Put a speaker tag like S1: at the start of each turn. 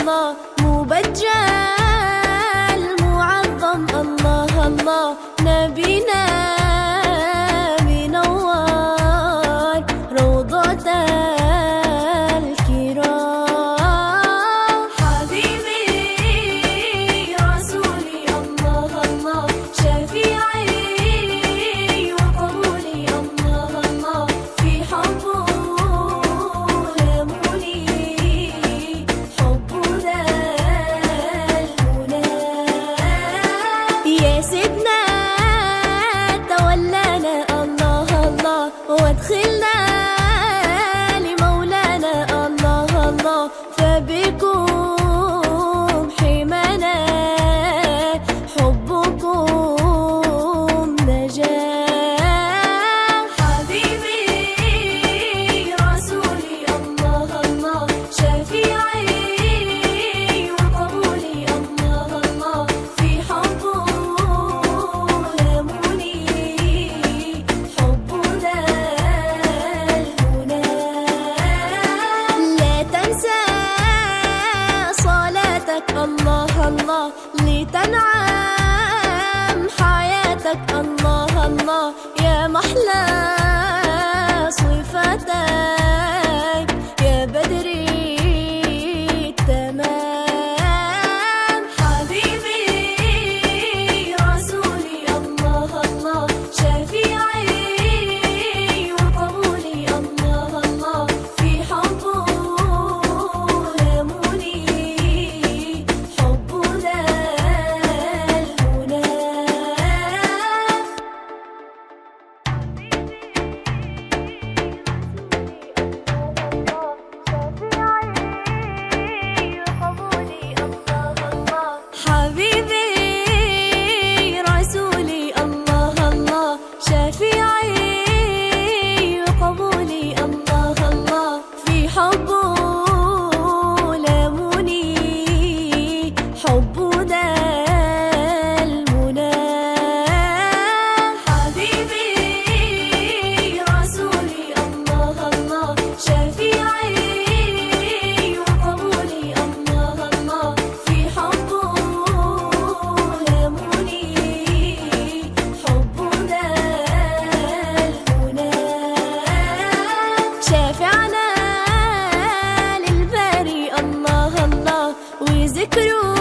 S1: الله مبجل معظم الله الله نبينا منور روضة الكرام حبيبي رسولي الله الله شفيعي وقبولي الله الله في حبه لموني حب ذا المنى يا سيدنا تولانا الله الله وادخلنا لمولانا الله الله فبكم حمانا حبكم نجاة حبيبي رسولي الله الله شفيعي وقبولي الله الله في حبه لموني حب ذا المنى لا تنسى صلاتك الله الله لتنعم حياتك الله الله يا محلى صفاتك يا بدري التمام حبيبي رسولي الله الله شفيعي وقبولي الله الله في حبه لموني حب ذا المنى حبيبي رسولي الله الله شفيعي وقبولي الله الله في حبه لموني حب ذا المنى حبيبي رسولي الله الله شفيعي وقبولي الله الله في حبه لموني حب ذا المنى شافعنا للباري الله الله وذكره